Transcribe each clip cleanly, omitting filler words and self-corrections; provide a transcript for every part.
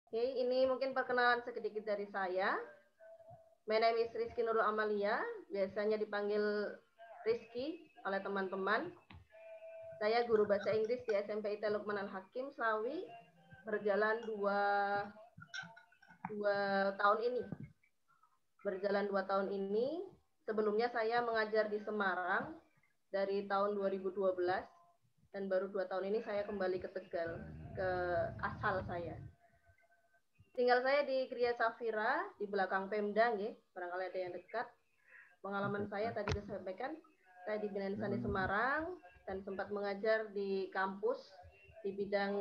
Oke, ini mungkin perkenalan sedikit dari saya. My name is Rizky Nurul Amalia, biasanya dipanggil Rizky oleh teman-teman. Saya guru bahasa Inggris di SMP IT Lukman Al Hakim, Slawi, berjalan dua tahun ini. Berjalan 2 tahun ini, sebelumnya saya mengajar di Semarang dari tahun 2012, dan baru 2 tahun ini saya kembali ke Tegal, ke asal saya. Tinggal saya di Kriya Safira, di belakang Pemda, barangkali ada yang dekat. Pengalaman saya tadi disampaikan, saya di Binaan Sandi Semarang, dan sempat mengajar di kampus di bidang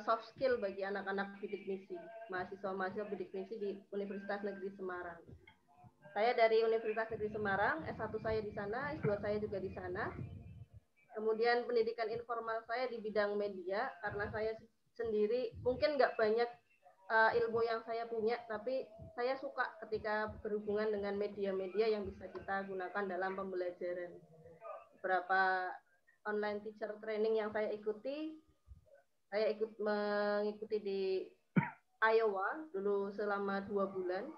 soft skill bagi anak-anak bidik misi, mahasiswa-mahasiswa bidik misi di Universitas Negeri Semarang. Saya dari Universitas Negeri Semarang, S1 saya di sana, S2 saya juga di sana. Kemudian pendidikan informal saya di bidang media, karena saya sendiri mungkin nggak banyak ilmu yang saya punya, tapi saya suka ketika berhubungan dengan media-media yang bisa kita gunakan dalam pembelajaran. Beberapa online teacher training yang saya ikut mengikuti di Iowa dulu selama 2 bulan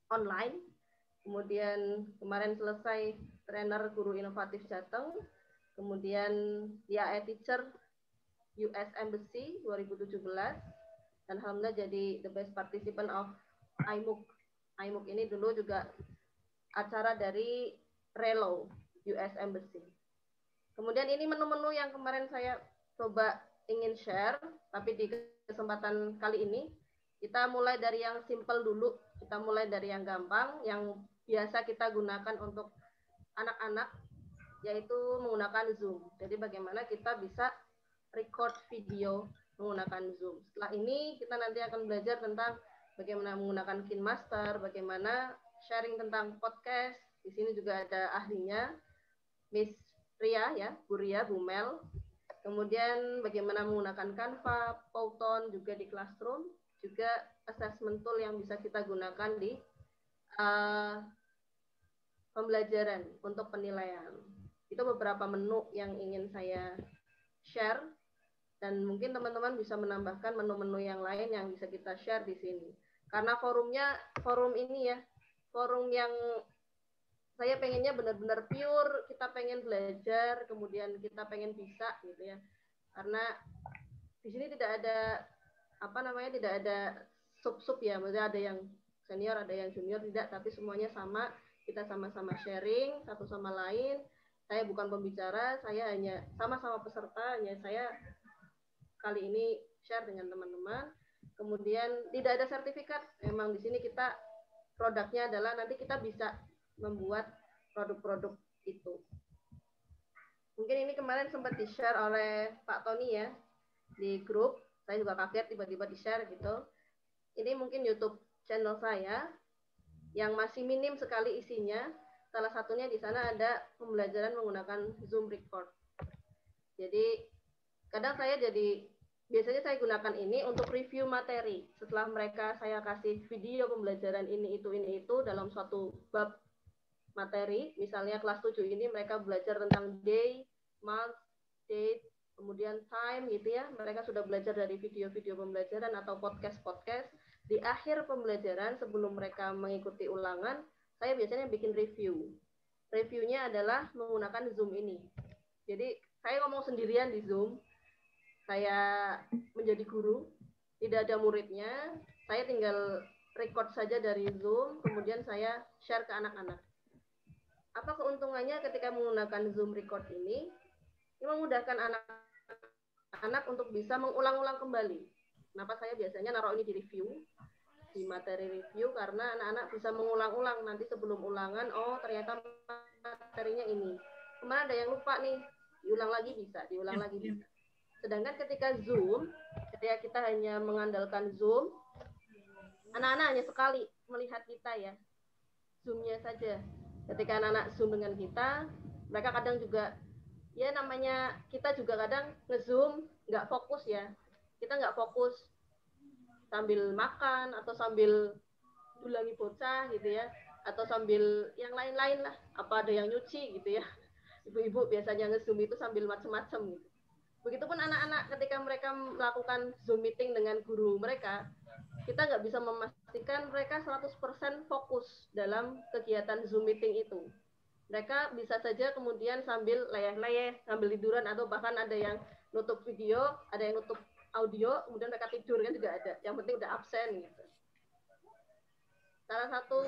online. Kemudian kemarin selesai trainer guru inovatif Jateng. Kemudian dia teacher US Embassy 2017. Dan alhamdulillah jadi the best participant of IMUK. IMUK ini dulu juga acara dari Relo US Embassy. Kemudian ini menu-menu yang kemarin saya coba ingin share, tapi di kesempatan kali ini kita mulai dari yang simple dulu, kita mulai dari yang gampang, yang biasa kita gunakan untuk anak-anak, yaitu menggunakan Zoom. Jadi bagaimana kita bisa record video menggunakan Zoom. Setelah ini kita nanti akan belajar tentang bagaimana menggunakan KineMaster, bagaimana sharing tentang podcast. Di sini juga ada ahlinya, Miss Ria ya, Bu Ria, Bu Mel. Kemudian bagaimana menggunakan Canva, Powton juga di Classroom, juga assessment tool yang bisa kita gunakan di pembelajaran untuk penilaian. Itu beberapa menu yang ingin saya share, dan mungkin teman-teman bisa menambahkan menu-menu yang lain yang bisa kita share di sini. Karena forum ini ya, forum yang saya pengennya benar-benar pure, kita pengen belajar, kemudian kita pengen bisa gitu ya. Karena di sini tidak ada tidak ada sub-sub ya, maksudnya ada yang senior, ada yang junior, tidak, tapi semuanya sama, kita sama-sama sharing satu sama lain. Saya bukan pembicara, saya hanya sama-sama peserta, hanya saya kali ini share dengan teman-teman. Kemudian tidak ada sertifikat, memang di sini kita produknya adalah nanti kita bisa membuat produk-produk itu. Mungkin ini kemarin sempat di-share oleh Pak Tony ya di grup. Saya juga kaget tiba-tiba di-share gitu. Ini mungkin YouTube channel saya yang masih minim sekali isinya. Salah satunya di sana ada pembelajaran menggunakan Zoom Record. Jadi kadang biasanya saya gunakan ini untuk review materi. Setelah mereka saya kasih video pembelajaran ini itu dalam suatu bab materi, misalnya kelas 7 ini mereka belajar tentang day, month, date, kemudian time gitu ya. Mereka sudah belajar dari video-video pembelajaran atau podcast-podcast. Di akhir pembelajaran sebelum mereka mengikuti ulangan, saya biasanya bikin review. Reviewnya adalah menggunakan Zoom ini. Jadi saya ngomong sendirian di Zoom, saya menjadi guru, tidak ada muridnya, saya tinggal record saja dari Zoom, kemudian saya share ke anak-anak. Apa keuntungannya ketika menggunakan Zoom record ini? Ini memudahkan anak-anak untuk bisa mengulang-ulang kembali. Kenapa saya biasanya naruh ini di review, di materi review, karena anak-anak bisa mengulang-ulang nanti sebelum ulangan, oh ternyata materinya ini. Kemarin ada yang lupa nih, diulang lagi bisa. Sedangkan ketika Zoom, ketika kita hanya mengandalkan Zoom, anak-anak hanya sekali melihat kita ya, Zoom-nya saja. Ketika anak-anak Zoom dengan kita, mereka kadang juga, ya namanya kita juga kadang nge-Zoom nggak fokus ya. Kita nggak fokus sambil makan atau sambil dulangi bocah gitu ya, atau sambil yang lain-lain lah, apa ada yang nyuci gitu ya. Ibu-ibu biasanya nge-Zoom itu sambil macem-macem gitu. Begitupun anak-anak ketika mereka melakukan Zoom meeting dengan guru mereka, kita nggak bisa memastikan mereka 100% fokus dalam kegiatan Zoom meeting itu. Mereka bisa saja kemudian sambil leyeh-leyeh, sambil tiduran, atau bahkan ada yang nutup video, ada yang nutup audio, kemudian mereka tidur kan juga ada. Yang penting udah absen gitu. Salah satu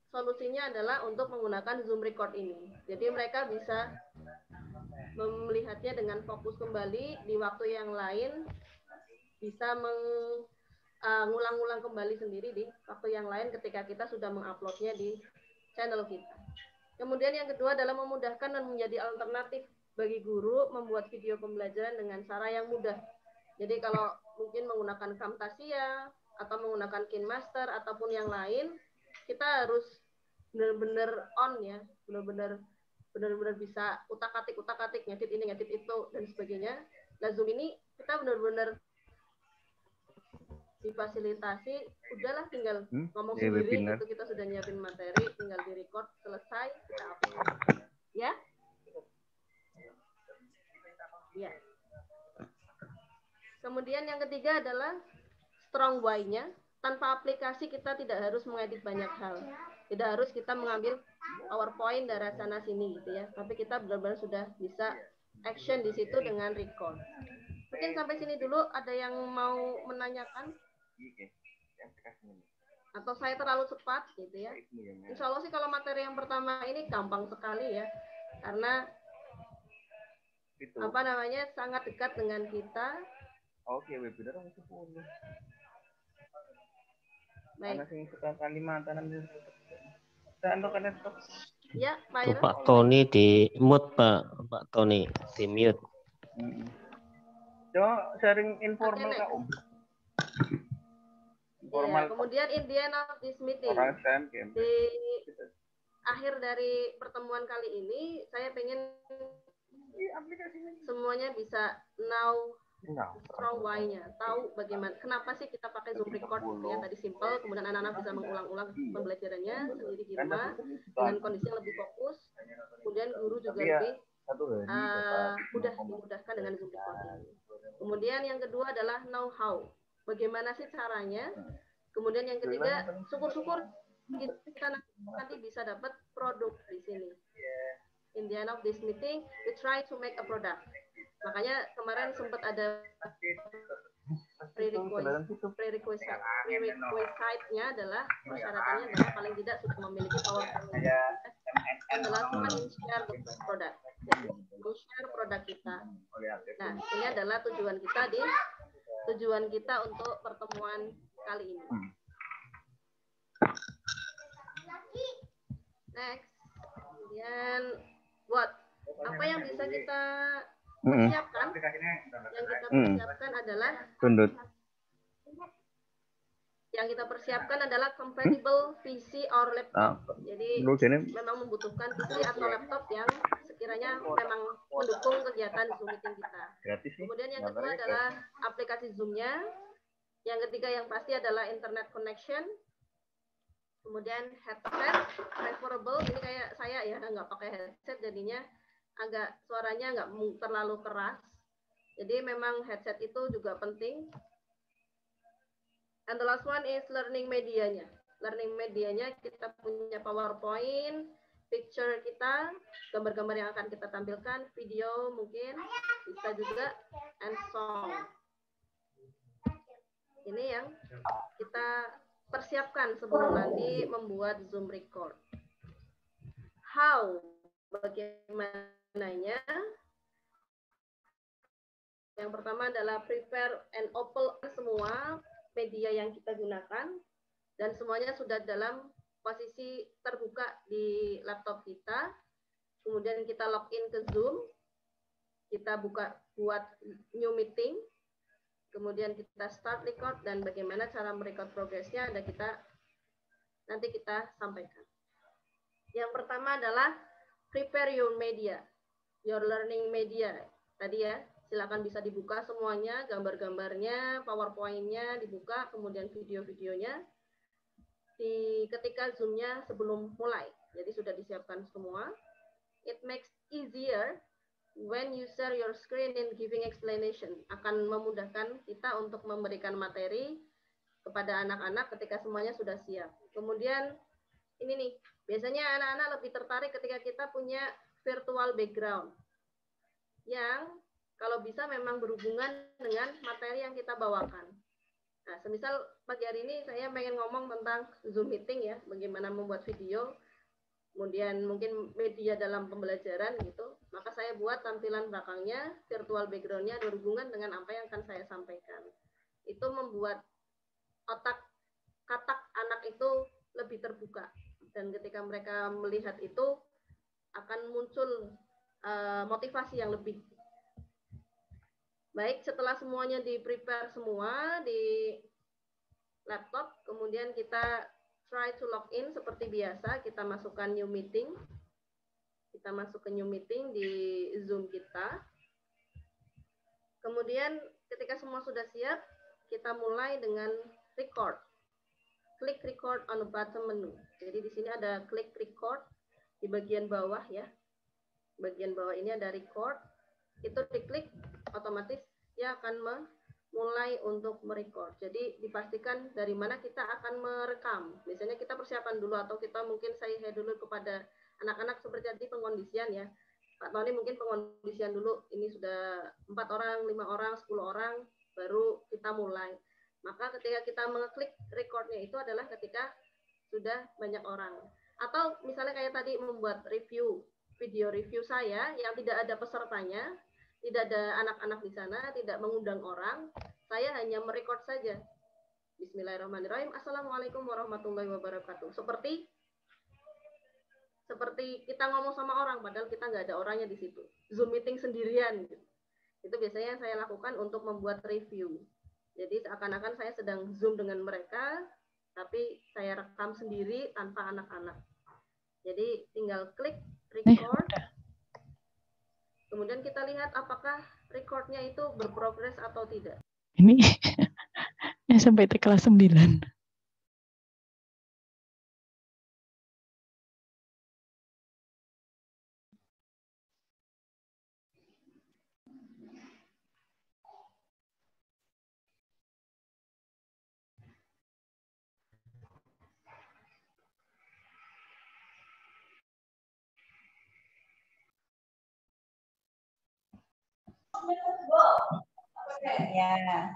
solusinya adalah untuk menggunakan Zoom record ini. Jadi mereka bisa melihatnya dengan fokus kembali di waktu yang lain, bisa mengulang-ulang kembali sendiri di waktu yang lain ketika kita sudah menguploadnya di channel kita. Kemudian yang kedua adalah memudahkan dan menjadi alternatif bagi guru membuat video pembelajaran dengan cara yang mudah. Jadi kalau mungkin menggunakan Camtasia atau menggunakan KineMaster ataupun yang lain, kita harus benar-benar on ya, benar-benar bisa utak-atik, ngedit ini, ngedit itu, dan sebagainya. Nah, Zoom ini kita benar-benar difasilitasi, udahlah tinggal ngomong sendiri gitu, kita sudah nyiapin materi, tinggal di record, selesai, kita upload. Ya? Ya. Kemudian yang ketiga adalah strong why-nya. Tanpa aplikasi kita tidak harus mengedit banyak hal. Tidak harus kita mengambil PowerPoint dari sana sini gitu ya. Tapi kita benar-benar sudah bisa action di situ dengan record. Mungkin sampai sini dulu, ada yang mau menanyakan? Atau saya terlalu cepat gitu ya? Insya Allah sih kalau materi yang pertama ini gampang sekali ya. Karena apa namanya, sangat dekat dengan kita. Oke, webinar itu punya. Baik. Ya, Pak Tony di mute, Pak Tony di mute. Coba sharing informal Kak Om. Informal. Ya, kemudian in the end of this meeting, di akhir dari pertemuan kali ini, saya pengen semuanya bisa know strong why-nya, tahu bagaimana, kenapa sih kita pakai Zoom record ya, tadi simple, kemudian anak-anak bisa mengulang-ulang pembelajarannya sendiri di rumah dengan kondisi yang lebih fokus, kemudian guru juga lebih mudah dimudahkan dengan Zoom record ini. Kemudian yang kedua adalah know how, bagaimana sih caranya, kemudian yang ketiga, syukur-syukur kita nanti bisa dapat produk di sini. In the end of this meeting, we try to make a product. Makanya kemarin sempat ada prerequisite-nya adalah, persyaratannya adalah paling tidak sudah memiliki PowerPoint. And the last one is share the product. Jadi, share produk kita. Nah, ini adalah tujuan kita untuk pertemuan kali ini. Next. Kemudian apa yang bisa kita persiapkan? Yang kita persiapkan adalah compatible PC or laptop. Jadi memang membutuhkan PC atau laptop yang sekiranya memang mendukung kegiatan Zoom meeting kita. Kemudian yang kedua adalah aplikasi Zoom-nya. Yang ketiga yang pasti adalah internet connection. Kemudian headset preferable, ini kayak saya ya, nggak pakai headset jadinya agak suaranya nggak terlalu keras. Jadi memang headset itu juga penting. And the last one is learning medianya. Learning medianya kita punya PowerPoint, picture kita, gambar-gambar yang akan kita tampilkan, video mungkin bisa juga, and song. Ini yang kita persiapkan sebelum nanti membuat Zoom record. How? Bagaimananya? Yang pertama adalah prepare and open semua media yang kita gunakan, dan semuanya sudah dalam posisi terbuka di laptop kita. Kemudian kita login ke Zoom, kita buat new meeting, kemudian kita start record, dan bagaimana cara merecord progresnya nanti kita sampaikan. Yang pertama adalah prepare your media, your learning media. Tadi ya, silakan bisa dibuka semuanya, gambar-gambarnya, PowerPoint-nya dibuka, kemudian video-videonya ketika Zoom-nya sebelum mulai. Jadi sudah disiapkan semua. It makes easier when you share your screen in giving explanation, akan memudahkan kita untuk memberikan materi kepada anak-anak ketika semuanya sudah siap. Kemudian ini nih, biasanya anak-anak lebih tertarik ketika kita punya virtual background yang kalau bisa memang berhubungan dengan materi yang kita bawakan. Nah, semisal pagi hari ini saya pengen ngomong tentang Zoom meeting ya, bagaimana membuat video, kemudian mungkin media dalam pembelajaran gitu, maka saya buat tampilan belakangnya, virtual background-nya berhubungan dengan apa yang akan saya sampaikan. Itu membuat otak katak anak itu lebih terbuka, dan ketika mereka melihat itu akan muncul motivasi yang lebih. Baik, setelah semuanya di-prepare semua di laptop, kemudian kita try to log in seperti biasa, kita masukkan new meeting. Kita masuk ke new meeting di Zoom kita. Kemudian ketika semua sudah siap, kita mulai dengan record. Klik record on the bottom menu. Jadi di sini ada klik record di bagian bawah ya. Bagian bawah ini ada record. Itu diklik, otomatis dia akan mulai untuk merecord. Jadi dipastikan dari mana kita akan merekam. Biasanya kita persiapan dulu, atau kita mungkin say dulu kepada anak-anak seperti tadi pengkondisian ya. Pak Tony mungkin pengkondisian dulu, ini sudah 4 orang, 5 orang, 10 orang, baru kita mulai. Maka ketika kita mengeklik recordnya itu adalah ketika sudah banyak orang. Atau misalnya kayak tadi membuat review, video review saya yang tidak ada pesertanya, tidak ada anak-anak di sana, tidak mengundang orang, saya hanya merecord saja. Bismillahirrahmanirrahim. Assalamualaikum warahmatullahi wabarakatuh. Seperti kita ngomong sama orang, padahal kita nggak ada orangnya di situ. Zoom meeting sendirian. Itu biasanya saya lakukan untuk membuat review. Jadi seakan-akan saya sedang Zoom dengan mereka, tapi saya rekam sendiri tanpa anak-anak. Jadi tinggal klik record. Kemudian kita lihat apakah recordnya itu berprogres atau tidak. Ini ya sampai kelas 9. Ya.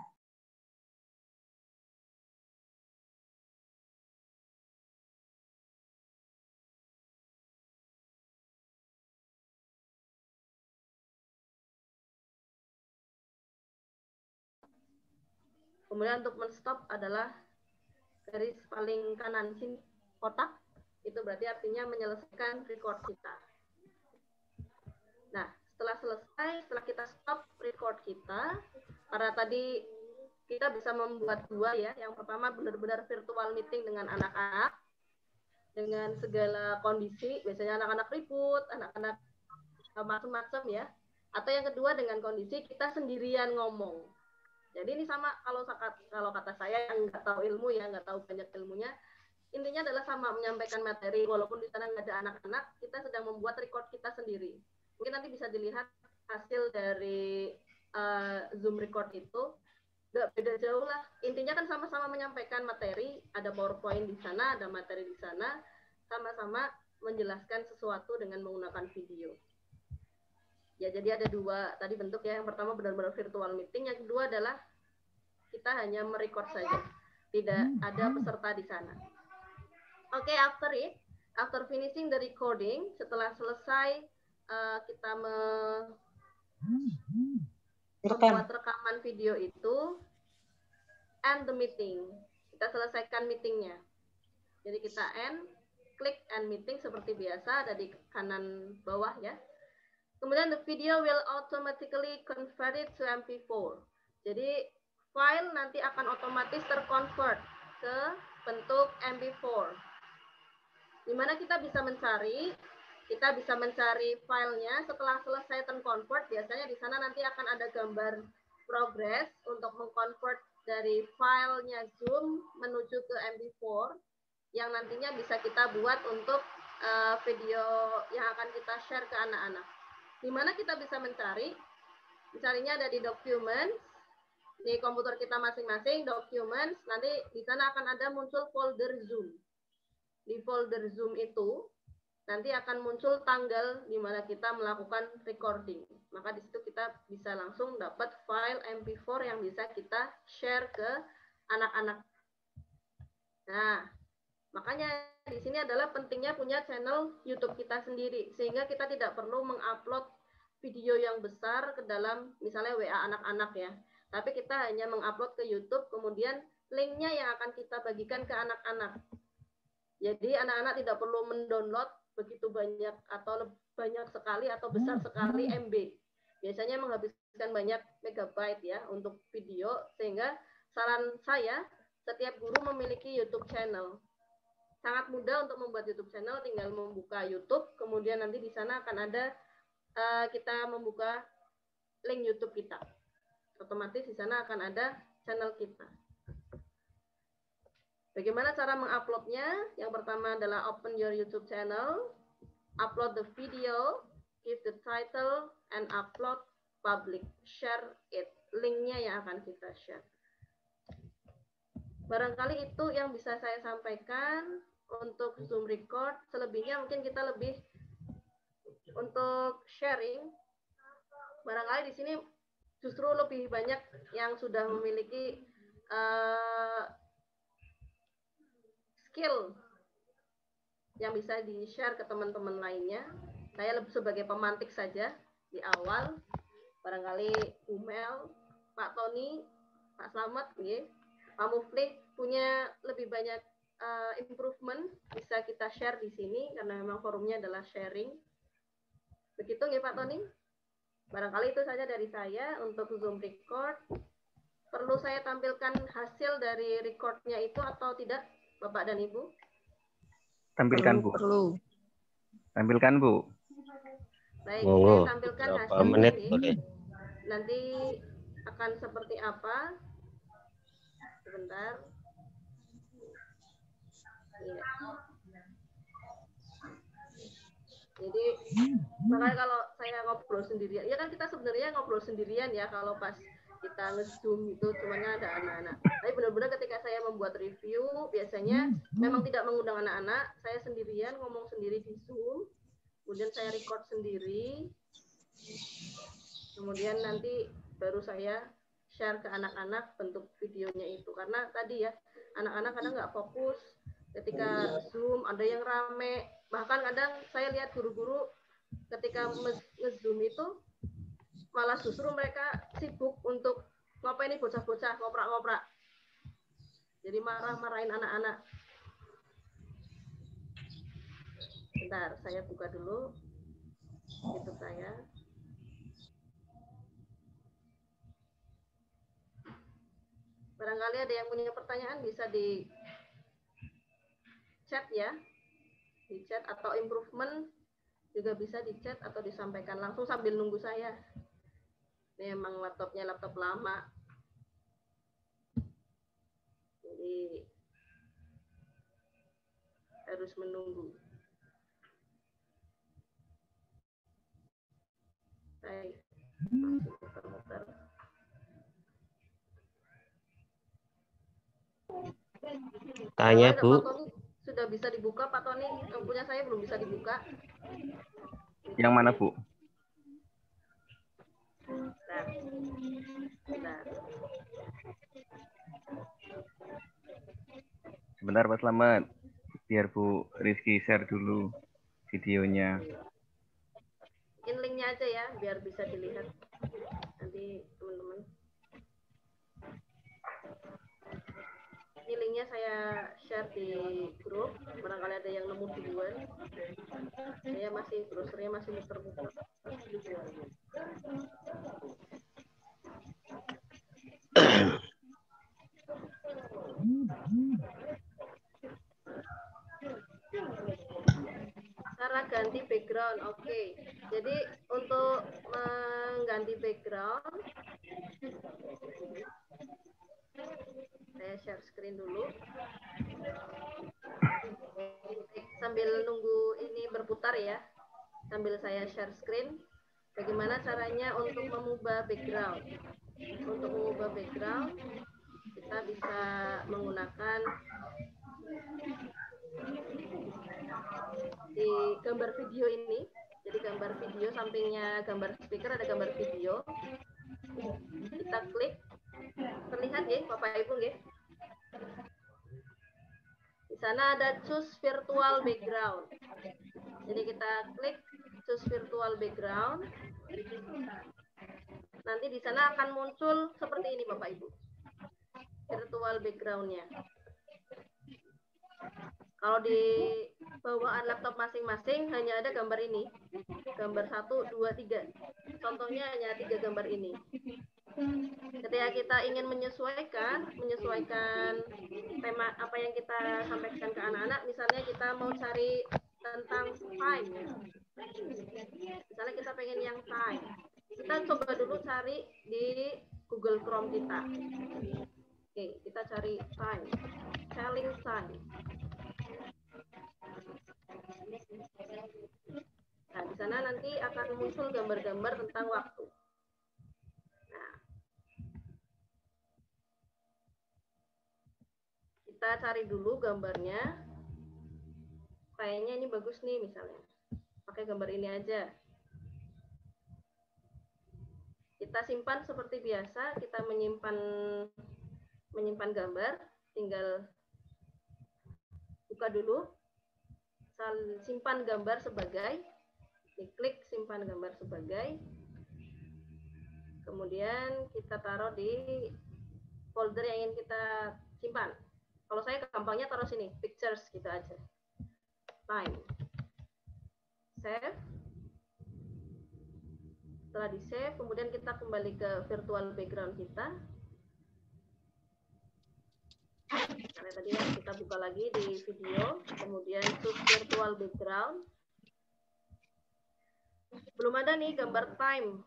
Kemudian untuk men-stop adalah garis paling kanan sini, kotak, itu berarti artinya menyelesaikan record kita. Nah, setelah selesai, setelah kita stop record kita, karena tadi kita bisa membuat dua ya. Yang pertama benar-benar virtual meeting dengan anak-anak, dengan segala kondisi, biasanya anak-anak ribut, anak-anak macam-macam ya. Atau yang kedua dengan kondisi kita sendirian ngomong. Jadi ini sama kalau kata saya yang nggak tahu ilmu ya, nggak tahu banyak ilmunya, intinya adalah sama menyampaikan materi, walaupun di sana nggak ada anak-anak, kita sedang membuat record kita sendiri. Mungkin nanti bisa dilihat hasil dari Zoom record itu, nggak beda jauh lah. Intinya kan sama-sama menyampaikan materi, ada PowerPoint di sana, ada materi di sana, sama-sama menjelaskan sesuatu dengan menggunakan video. Ya, jadi ada dua tadi bentuk ya. Yang pertama benar-benar virtual meeting, yang kedua adalah kita hanya merecord saja, tidak ada peserta di sana. Oke, after finishing the recording, setelah selesai kita membuat rekaman video itu, end the meeting. Kita selesaikan meetingnya. Jadi kita klik end meeting seperti biasa, ada di kanan bawah ya. Kemudian the video will automatically convert it to MP4. Jadi file nanti akan otomatis terconvert ke bentuk MP4. Dimana kita bisa mencari filenya setelah selesai terconvert. Biasanya di sana nanti akan ada gambar progress untuk mengconvert dari filenya Zoom menuju ke MP4 yang nantinya bisa kita buat untuk video yang akan kita share ke anak-anak. Di mana kita bisa mencari? Mencarinya ada di Documents, di komputer kita masing-masing, Documents, nanti di sana akan ada muncul folder Zoom. Di folder Zoom itu nanti akan muncul tanggal di mana kita melakukan recording. Maka di situ kita bisa langsung dapat file MP4 yang bisa kita share ke anak-anak. Nah, makanya di sini adalah pentingnya punya channel YouTube kita sendiri, sehingga kita tidak perlu mengupload video yang besar ke dalam misalnya WA anak-anak ya. Tapi kita hanya mengupload ke YouTube, kemudian linknya yang akan kita bagikan ke anak-anak. Jadi anak-anak tidak perlu mendownload begitu banyak atau banyak sekali atau besar sekali MB. Biasanya menghabiskan banyak megabyte ya untuk video, sehingga saran saya setiap guru memiliki YouTube channel. Sangat mudah untuk membuat YouTube channel, tinggal membuka YouTube, kemudian nanti di sana akan ada kita membuka link YouTube kita. Otomatis di sana akan ada channel kita. Bagaimana cara menguploadnya? Yang pertama adalah open your YouTube channel, upload the video, give the title, and upload public. Share it. Linknya yang akan kita share. Barangkali itu yang bisa saya sampaikan untuk Zoom record. Selebihnya mungkin kita lebih untuk sharing. Barangkali di sini justru lebih banyak yang sudah memiliki skill yang bisa di-share ke teman-teman lainnya. Saya lebih sebagai pemantik saja di awal. Barangkali Umel, Pak Tony, Pak Slamet, Pak Muflih punya lebih banyak improvement bisa kita share di sini karena memang forumnya adalah sharing. Begitu nggih Pak Tony? Barangkali itu saja dari saya untuk Zoom record. Perlu saya tampilkan hasil dari recordnya itu atau tidak, Bapak dan Ibu? Tampilkan, Bu. Perlu. Tampilkan, Bu. Baik, Monggo, saya tampilkan berapa hasilnya menit nih. boleh? Nanti akan seperti apa? Sebentar. Ya. Jadi, makanya kalau saya ngobrol sendirian, ya kan kita sebenarnya ngobrol sendirian ya kalau pas kita nge-zoom itu cumannya ada anak-anak. Tapi benar-benar ketika saya membuat review, biasanya memang tidak mengundang anak-anak, saya sendirian ngomong sendiri di Zoom, kemudian saya record sendiri, kemudian nanti baru saya share ke anak-anak bentuk videonya itu. Karena tadi ya, anak-anak kadang nggak fokus ketika Zoom, ada yang rame, bahkan kadang saya lihat guru-guru ketika nge-zoom itu malah justru mereka sibuk untuk ngapain nih bocah-bocah ngoprak-ngoprak. Jadi marah-marahin anak-anak. Bentar, saya buka dulu YouTube saya. Barangkali ada yang punya pertanyaan bisa di chat ya. Di chat atau improvement juga bisa di chat atau disampaikan langsung sambil nunggu saya. Ini emang laptopnya laptop lama. Jadi harus menunggu. Baik. Masih muter-muter. Tanya, Bu. Pak Tony sudah bisa dibuka, Pak Tony. Yang punya saya belum bisa dibuka. Yang mana, Bu? Bentar. Bentar. Sebentar, Pak Slamet. Biar Bu Rizky share dulu videonya. Mungkin linknya aja ya, biar bisa dilihat nanti teman-teman. Ini linknya saya share di grup, barangkali ada yang nemu duluan. Saya masih browsernya masih muter-muter. Cara ganti background, oke. Jadi untuk mengganti background, saya share screen dulu. Sambil nunggu ini berputar ya, sambil saya share screen. Bagaimana caranya untuk mengubah background? Untuk mengubah background, kita bisa menggunakan di gambar video ini. Jadi gambar video, sampingnya gambar speaker ada gambar video. Kita klik, terlihat ya Bapak Ibu ya. Di sana ada choose virtual background. Jadi kita klik choose virtual background. Nanti di sana akan muncul seperti ini Bapak Ibu. Virtual background-nya. Kalau di bawaan laptop masing-masing hanya ada gambar ini. Gambar 1, 2, 3. Contohnya hanya 3 gambar ini. Ketika kita ingin menyesuaikan tema apa yang kita sampaikan ke anak-anak, misalnya kita mau cari tentang time. Misalnya kita pengen yang time. Kita coba dulu cari di Google Chrome kita. Oke, kita cari time. Selling time. Nah, di sana nanti akan muncul gambar-gambar tentang waktu. Nah, kita cari dulu gambarnya. Kayaknya ini bagus nih misalnya. Pakai gambar ini aja. Kita simpan seperti biasa, kita menyimpan gambar, tinggal buka dulu. Simpan gambar sebagai, diklik simpan gambar sebagai, kemudian kita taruh di folder yang ingin kita simpan. Kalau saya gampangnya taruh sini, pictures gitu aja. Time. Save. Setelah di save, kemudian kita kembali ke virtual background kita. Karena tadi kita buka lagi di video, kemudian choose virtual background. Belum ada nih gambar time.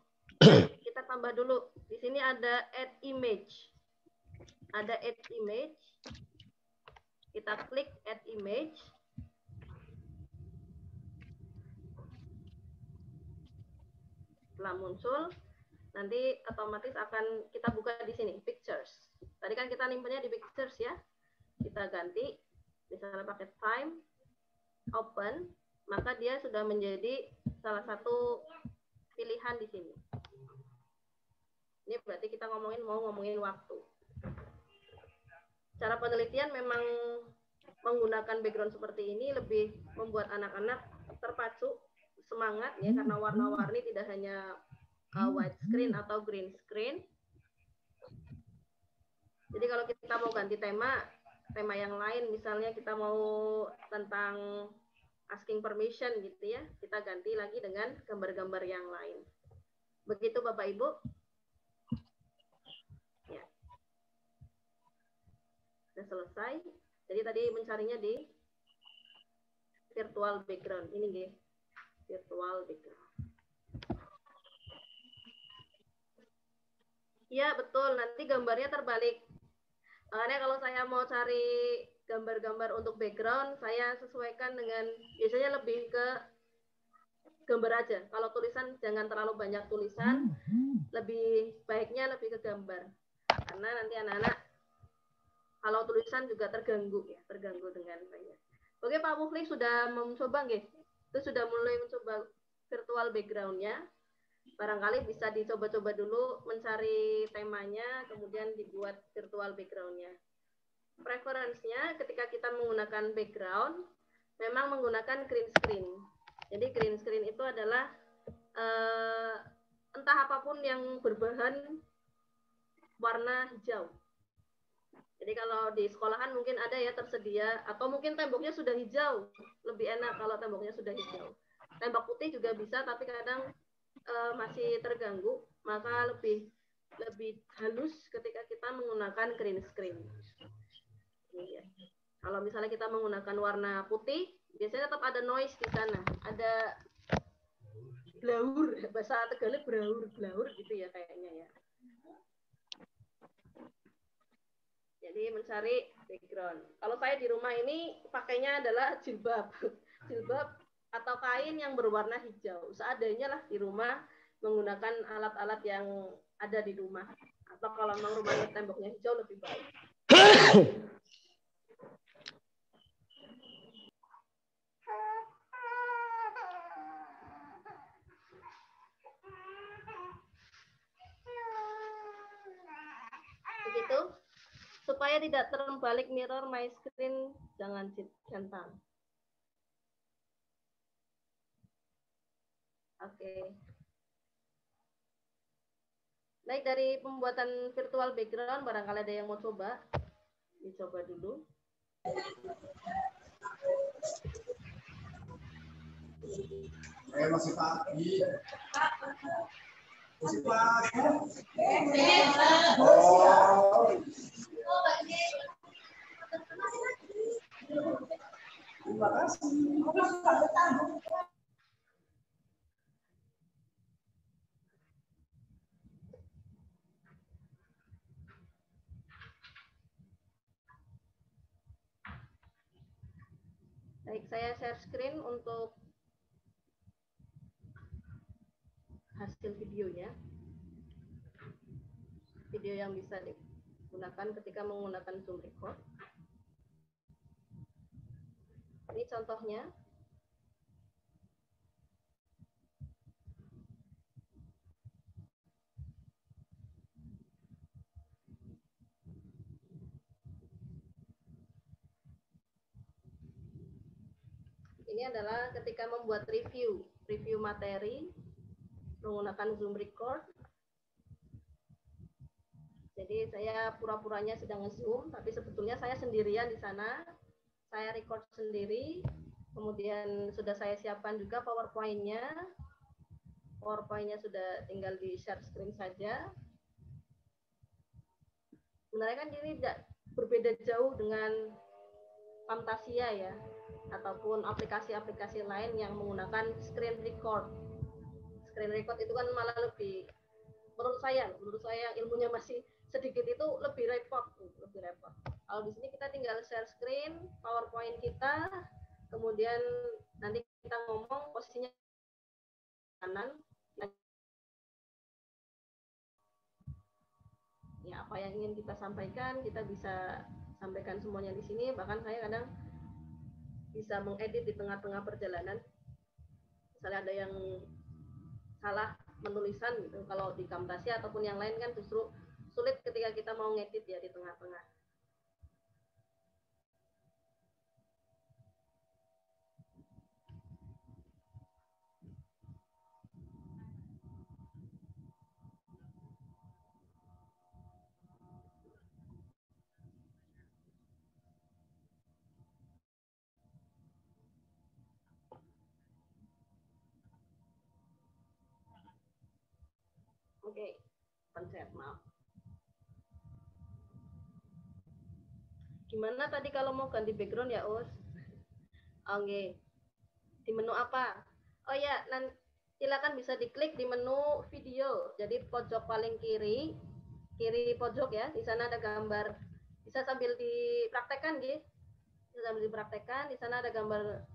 Kita tambah dulu. Di sini ada add image. Ada add image. Kita klik add image. Setelah muncul, nanti otomatis akan kita buka di sini pictures. Tadi kan kita nyimpennya di pictures ya. Kita ganti, misalnya pakai time, open, maka dia sudah menjadi salah satu pilihan di sini. Ini berarti kita mau ngomongin waktu. Cara penelitian memang menggunakan background seperti ini lebih membuat anak-anak terpacu, semangat ya, karena warna-warni tidak hanya white screen atau green screen. Jadi kalau kita mau ganti tema yang lain, misalnya kita mau tentang asking permission gitu ya, kita ganti lagi dengan gambar-gambar yang lain. Begitu Bapak Ibu. Ya. Sudah selesai. Jadi tadi mencarinya di virtual background. Ini nggih. Virtual background. Iya, betul. Nanti gambarnya terbalik. Makanya kalau saya mau cari gambar-gambar untuk background, saya sesuaikan dengan, biasanya lebih ke gambar aja. Kalau tulisan jangan terlalu banyak tulisan, lebih baiknya lebih ke gambar. Karena nanti anak-anak kalau tulisan juga terganggu dengan banyak. Oke, Pak Mufli sudah mencoba nggih? Itu sudah mulai mencoba virtual background-nya. Barangkali bisa dicoba-coba dulu mencari temanya, kemudian dibuat virtual background-nya. Preferensinya ketika kita menggunakan background, memang menggunakan green screen. Jadi green screen itu adalah entah apapun yang berbahan warna hijau. Jadi kalau di sekolahan mungkin ada ya tersedia, atau mungkin temboknya sudah hijau, lebih enak kalau temboknya sudah hijau. Tembok putih juga bisa, tapi kadang masih terganggu, maka lebih halus ketika kita menggunakan green screen. Ya. Kalau misalnya kita menggunakan warna putih, biasanya tetap ada noise di sana, ada blaur, bahasa Tegalnya blaur gitu ya kayaknya ya. Jadi mencari background. Kalau saya di rumah ini pakainya adalah jilbab atau kain yang berwarna hijau. Seadanya lah di rumah menggunakan alat-alat yang ada di rumah. Atau kalau memang rumahnya temboknya hijau lebih baik. Begitu. Supaya tidak terbalik mirror my screen, jangan centang. Oke. Baik, dari pembuatan virtual background, barangkali ada yang mau coba. Dicoba dulu. Masih pagi. Masih pagi. Terima kasih. Baik, saya share screen untuk hasil videonya. Video yang bisa digunakan ketika menggunakan Zoom Record. Ini contohnya. Ini adalah ketika membuat review materi menggunakan Zoom Record. Jadi saya pura-puranya sedang nge-zoom, tapi sebetulnya saya sendirian di sana. Saya record sendiri, kemudian sudah saya siapkan juga PowerPoint-nya. PowerPoint-nya sudah tinggal di share screen saja. Sebenarnya kan ini tidak berbeda jauh dengan Camtasia ya, ataupun aplikasi-aplikasi lain yang menggunakan screen record. Screen record itu kan malah lebih, menurut saya yang ilmunya masih sedikit itu lebih repot. Kalau di sini kita tinggal share screen, PowerPoint kita, kemudian nanti kita ngomong posisinya kanan. Ya, apa yang ingin kita sampaikan, kita bisa sampaikan semuanya di sini. Bahkan saya kadang bisa mengedit di tengah-tengah perjalanan. Misalnya ada yang salah penulisan gitu. Kalau di Camtasia ataupun yang lain kan justru sulit ketika kita mau ngedit ya di tengah-tengah. Oke, pencet maaf. Gimana tadi kalau mau ganti background ya, Us? Oke. Di menu apa? Oh ya, nanti silakan bisa diklik di menu video. Jadi pojok paling kiri pojok ya. Di sana ada gambar. Bisa sambil dipraktekkan, gitu. Bisa sambil dipraktekkan. Di sana ada gambar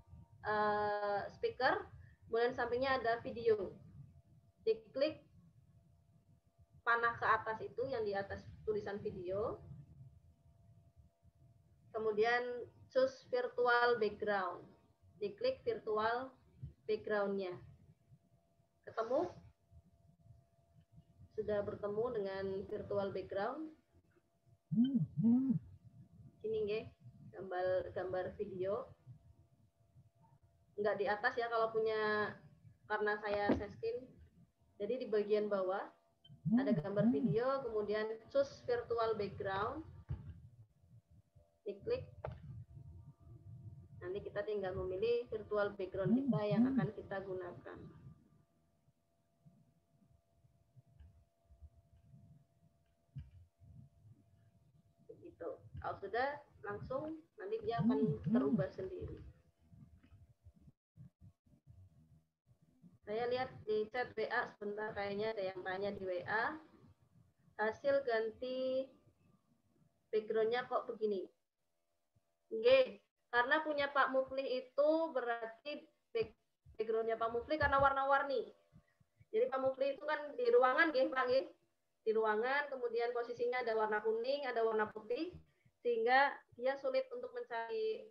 speaker. Kemudian sampingnya ada video. Diklik panah ke atas itu yang di atas tulisan video. Kemudian choose virtual background. Diklik virtual background-nya. Ketemu? Sudah bertemu dengan virtual background. Ini nggih, gambar video. Enggak di atas ya kalau punya, karena saya share screen. Jadi di bagian bawah ada gambar video, kemudian choose virtual background. Diklik. Nanti kita tinggal memilih virtual background kita yang akan kita gunakan. Begitu. Kalau sudah, langsung nanti dia akan terubah sendiri. Saya lihat di chat WA sebentar, kayaknya ada yang tanya di WA. Hasil ganti background-nya kok begini? Nggih. Karena punya Pak Mufli itu berarti background-nya Pak Mufli karena warna-warni. Jadi Pak Mufli itu kan di ruangan, Pak, di ruangan, kemudian posisinya ada warna kuning, ada warna putih, sehingga dia sulit untuk mencari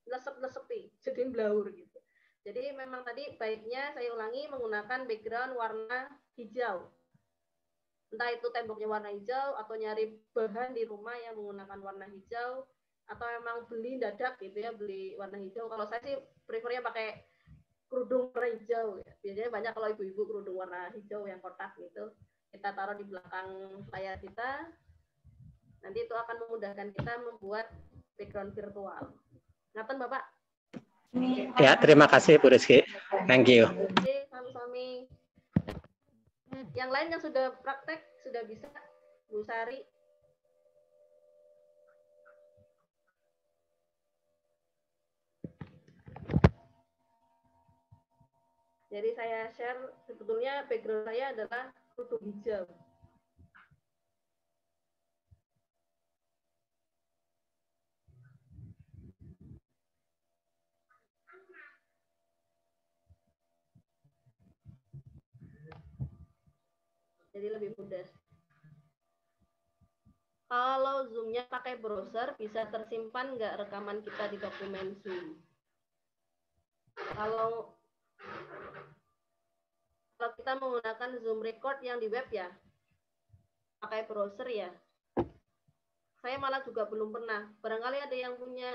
lesep-lesepi, jadi blur gitu. Jadi memang tadi baiknya saya ulangi menggunakan background warna hijau. Entah itu temboknya warna hijau atau nyari bahan di rumah yang menggunakan warna hijau atau memang beli dadak gitu ya, beli warna hijau. Kalau saya sih prefernya pakai kerudung warna hijau ya. Biasanya banyak kalau ibu-ibu kerudung warna hijau yang kotak gitu. Kita taruh di belakang layar kita. Nanti itu akan memudahkan kita membuat background virtual. Ngaten Bapak? Ya, terima kasih Bu Rizky. Thank you. Oke, sami-sami. Yang lain yang sudah praktek, sudah bisa, Bu Sari. Jadi saya share, sebetulnya background saya adalah kerudung hijau. Jadi lebih mudah. Kalau Zoom-nya pakai browser, bisa tersimpan nggak rekaman kita di dokumen Zoom? Kalau kita menggunakan Zoom record yang di web ya, pakai browser ya. Saya malah juga belum pernah. Barangkali ada yang punya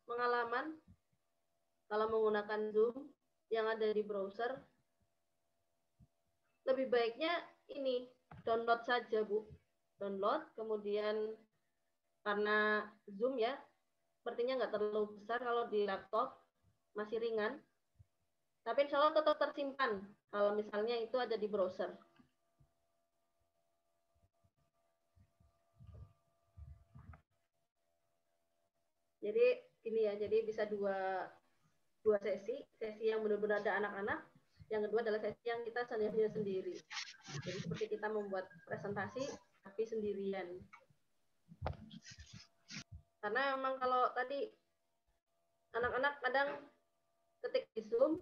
pengalaman kalau menggunakan Zoom yang ada di browser. Lebih baiknya ini, download saja Bu. Download, kemudian karena Zoom ya, sepertinya nggak terlalu besar kalau di laptop, masih ringan. Tapi insya Allah tetap tersimpan kalau misalnya itu ada di browser. Jadi ini ya, jadi bisa dua sesi yang benar-benar ada anak-anak, yang kedua adalah sesi yang kita sendiri. Jadi seperti kita membuat presentasi tapi sendirian. Karena memang kalau tadi anak-anak kadang ketik di Zoom,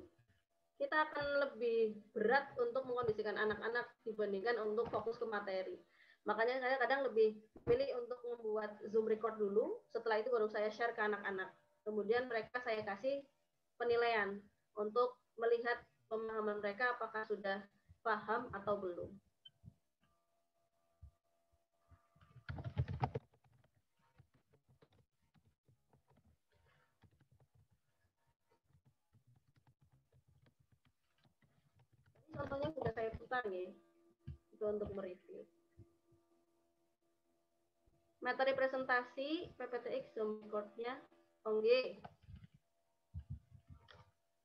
kita akan lebih berat untuk mengkondisikan anak-anak dibandingkan untuk fokus ke materi. Makanya saya kadang lebih pilih untuk membuat Zoom record dulu, setelah itu baru saya share ke anak-anak. Kemudian mereka saya kasih penilaian untuk melihat pemahaman mereka apakah sudah paham atau belum. Contohnya sudah saya putar ya, itu untuk mereview. Materi presentasi PPTX Zoom record-nya, oke.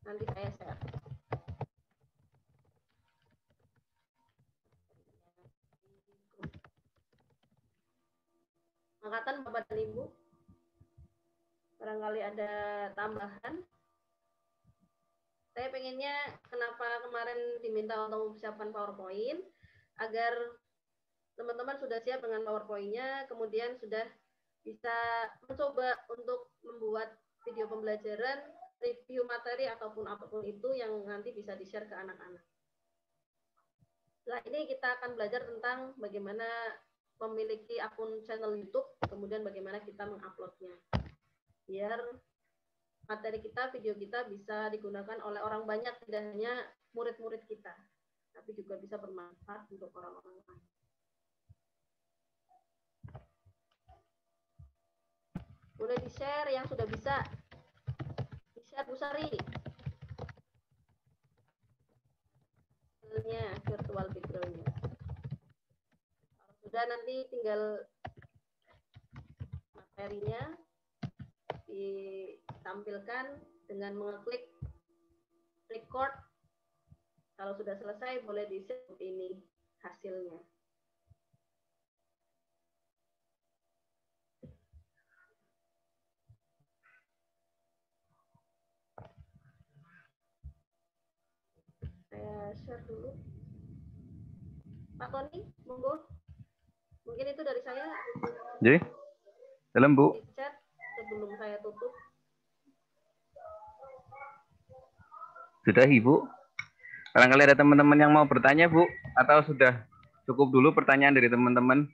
Nanti saya share. Angkatan Bapak dan Ibu, barangkali ada tambahan. Saya pengennya kenapa kemarin diminta untuk mempersiapkan PowerPoint, agar teman-teman sudah siap dengan PowerPoint-nya, kemudian sudah bisa mencoba untuk membuat video pembelajaran, review materi ataupun apapun itu yang nanti bisa di-share ke anak-anak. Setelah ini kita akan belajar tentang bagaimana memiliki akun channel YouTube, kemudian bagaimana kita menguploadnya. Biar materi kita, video kita bisa digunakan oleh orang banyak, tidak hanya murid-murid kita, tapi juga bisa bermanfaat untuk orang-orang lain. Boleh di-share yang sudah bisa. Di-share Bu Sari. Virtual background-nya. Kalau sudah nanti tinggal materinya ditampilkan dengan mengeklik record. Kalau sudah selesai boleh di-save ini hasilnya. Saya share dulu. Pak Tony, monggo. Mungkin itu dari saya. Jadi, dalam Bu. Di chat sebelum saya tutup. Sudah Ibu? Barangkali ada teman-teman yang mau bertanya, Bu, atau sudah cukup dulu pertanyaan dari teman-teman?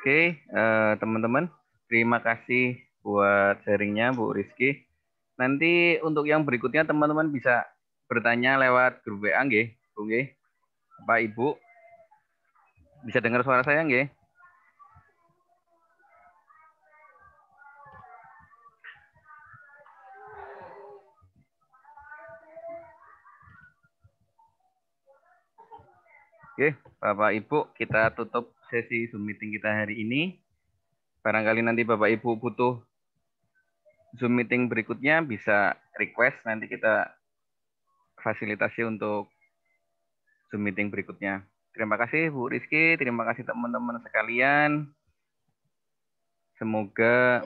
Oke, teman-teman, terima kasih buat sharingnya, Bu Rizky. Nanti untuk yang berikutnya teman-teman bisa bertanya lewat grup WA, nggih, Bu nggih. Bapak Ibu, bisa dengar suara saya nggih? Oke, Bapak Ibu, kita tutup sesi Zoom meeting kita hari ini. Barangkali nanti Bapak Ibu butuh Zoom meeting berikutnya, bisa request, nanti kita fasilitasi untuk Zoom meeting berikutnya. Terima kasih Bu Rizky, terima kasih teman-teman sekalian. Semoga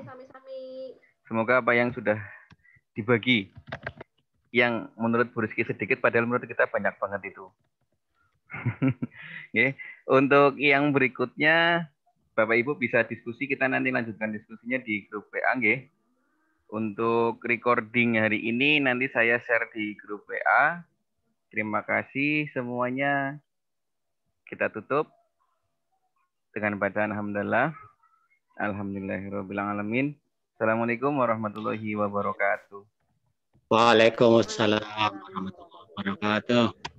apa yang sudah dibagi, yang menurut Bu Rizky sedikit, padahal menurut kita banyak banget itu. Oke. Untuk yang berikutnya, Bapak Ibu bisa diskusi, kita nanti lanjutkan diskusinya di grup WA. Nggih. Untuk recording hari ini nanti saya share di grup WA. Terima kasih semuanya. Kita tutup dengan bacaan alhamdulillah. Alhamdulillahirrahmanirrahim. Assalamualaikum warahmatullahi wabarakatuh. Waalaikumsalam warahmatullahi wabarakatuh.